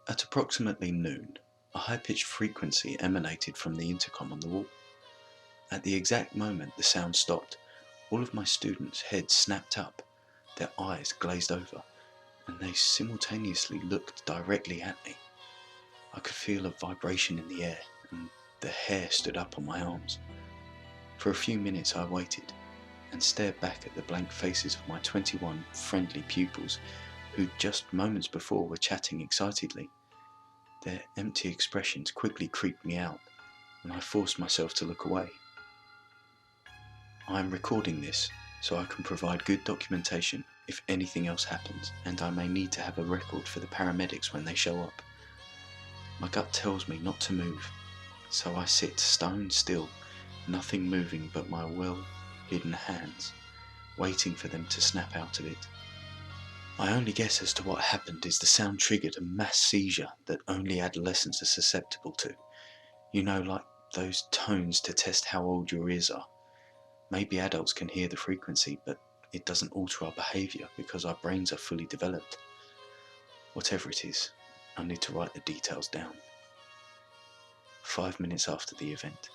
At approximately noon, a high-pitched frequency emanated from the intercom on the wall. At the exact moment the sound stopped, all of my students' heads snapped up, their eyes glazed over, and they simultaneously looked directly at me. I could feel a vibration in the air, and the hair stood up on my arms. For a few minutes I waited, and stared back at the blank faces of my 21 friendly pupils who just moments before were chatting excitedly. Their empty expressions quickly creeped me out, and I forced myself to look away. I am recording this so I can provide good documentation if anything else happens, and I may need to have a record for the paramedics when they show up. My gut tells me not to move, so I sit stone still, nothing moving but my well-hidden hands, waiting for them to snap out of it. My only guess as to what happened is the sound triggered a mass seizure that only adolescents are susceptible to. You know, like those tones to test how old your ears are. Maybe adults can hear the frequency, but it doesn't alter our behaviour because our brains are fully developed. Whatever it is, I need to write the details down. 5 minutes after the event.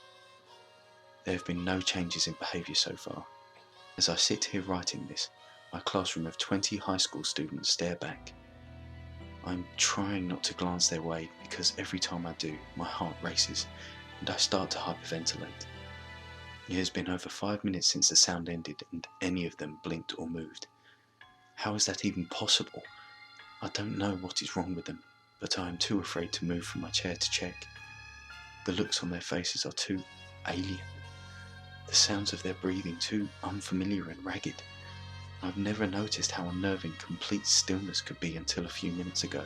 There have been no changes in behaviour so far. As I sit here writing this, my classroom of 20 high school students stare back. I'm trying not to glance their way because every time I do, my heart races and I start to hyperventilate. It has been over 5 minutes since the sound ended and any of them blinked or moved. How is that even possible? I don't know what is wrong with them, but I am too afraid to move from my chair to check. The looks on their faces are too alien. The sounds of their breathing too unfamiliar and ragged. I've never noticed how unnerving complete stillness could be until a few minutes ago.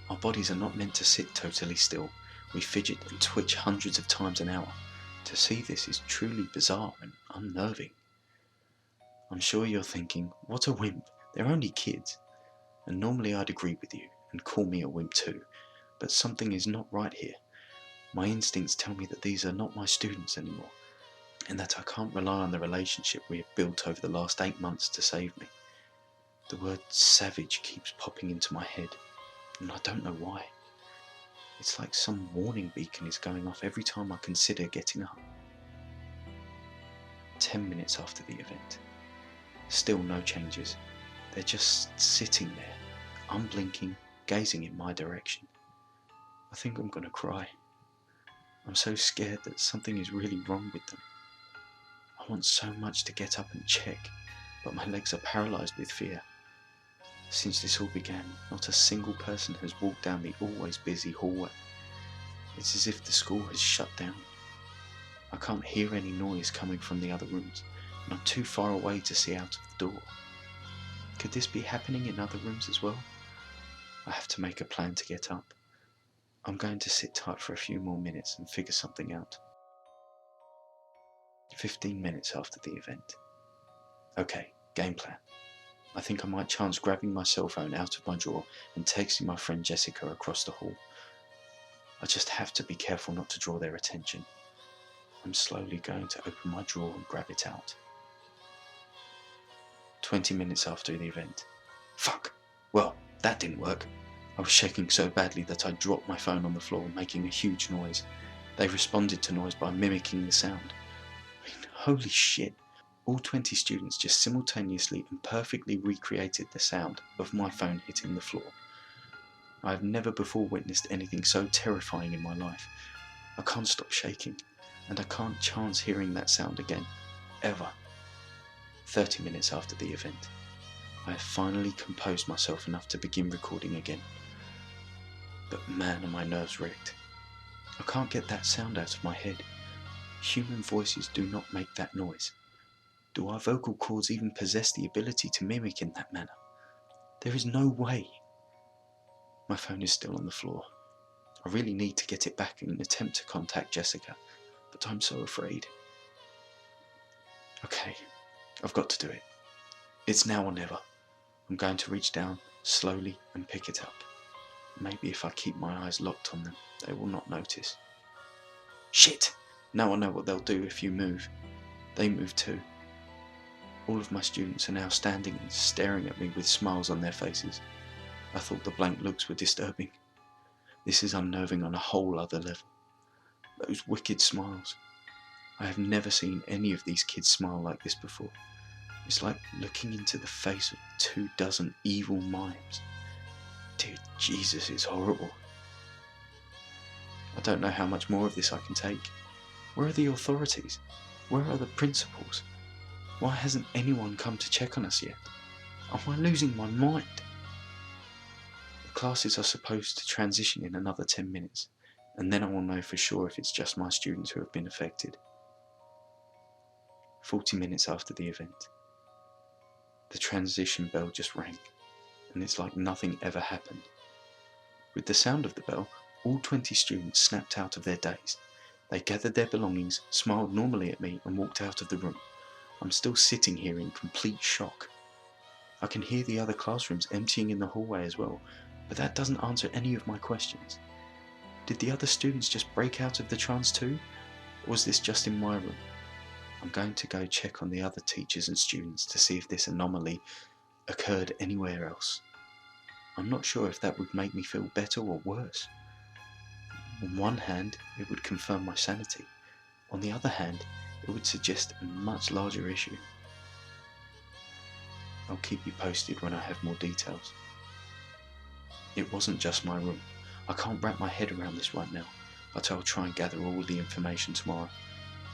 Our bodies are not meant to sit totally still. We fidget and twitch hundreds of times an hour. To see this is truly bizarre and unnerving. I'm sure you're thinking, what a wimp, they're only kids. And normally I'd agree with you and call me a wimp too, but something is not right here. My instincts tell me that these are not my students anymore, and that I can't rely on the relationship we have built over the last 8 months to save me. The word savage keeps popping into my head, and I don't know why. It's like some warning beacon is going off every time I consider getting up. 10 minutes after the event. Still no changes. They're just sitting there, unblinking, gazing in my direction. I think I'm gonna cry. I'm so scared that something is really wrong with them. I want so much to get up and check, but my legs are paralysed with fear. Since this all began, not a single person has walked down the always busy hallway. It's as if the school has shut down. I can't hear any noise coming from the other rooms, and I'm too far away to see out of the door. Could this be happening in other rooms as well? I have to make a plan to get up. I'm going to sit tight for a few more minutes and figure something out. 15 minutes after the event. Okay, game plan. I think I might chance grabbing my cell phone out of my drawer and texting my friend Jessica across the hall. I just have to be careful not to draw their attention. I'm slowly going to open my drawer and grab it out. 20 minutes after the event. Fuck! Well, that didn't work. I was shaking so badly that I dropped my phone on the floor, making a huge noise. They responded to noise by mimicking the sound. I mean, holy shit. All 20 students just simultaneously and perfectly recreated the sound of my phone hitting the floor. I have never before witnessed anything so terrifying in my life. I can't stop shaking, and I can't chance hearing that sound again, ever. 30 minutes after the event, I have finally composed myself enough to begin recording again. But man, are my nerves wrecked. I can't get that sound out of my head. Human voices do not make that noise. Do our vocal cords even possess the ability to mimic in that manner? There is no way. My phone is still on the floor. I really need to get it back in an attempt to contact Jessica, but I'm so afraid. Okay, I've got to do it. It's now or never. I'm going to reach down slowly and pick it up. Maybe if I keep my eyes locked on them, they will not notice. Shit! Now I know what they'll do if you move. They move too. All of my students are now standing and staring at me with smiles on their faces. I thought the blank looks were disturbing. This is unnerving on a whole other level. Those wicked smiles. I have never seen any of these kids smile like this before. It's like looking into the face of 24 evil mimes. Dear Jesus, it's horrible. I don't know how much more of this I can take. Where are the authorities? Where are the principals? Why hasn't anyone come to check on us yet? Am I losing my mind? The classes are supposed to transition in another 10 minutes, and then I will know for sure if it's just my students who have been affected. 40 minutes after the event, the transition bell just rang, and it's like nothing ever happened. With the sound of the bell, all 20 students snapped out of their daze. They gathered their belongings, smiled normally at me, and walked out of the room. I'm still sitting here in complete shock. I can hear the other classrooms emptying in the hallway as well, but that doesn't answer any of my questions. Did the other students just break out of the trance too? Or was this just in my room? I'm going to go check on the other teachers and students to see if this anomaly occurred anywhere else. I'm not sure if that would make me feel better or worse. On one hand, it would confirm my sanity. On the other hand, it would suggest a much larger issue. I'll keep you posted when I have more details. It wasn't just my room. I can't wrap my head around this right now, but I'll try and gather all the information tomorrow,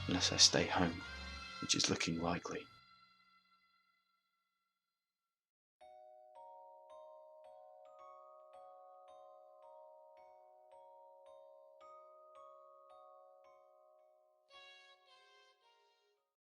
unless I stay home, which is looking likely.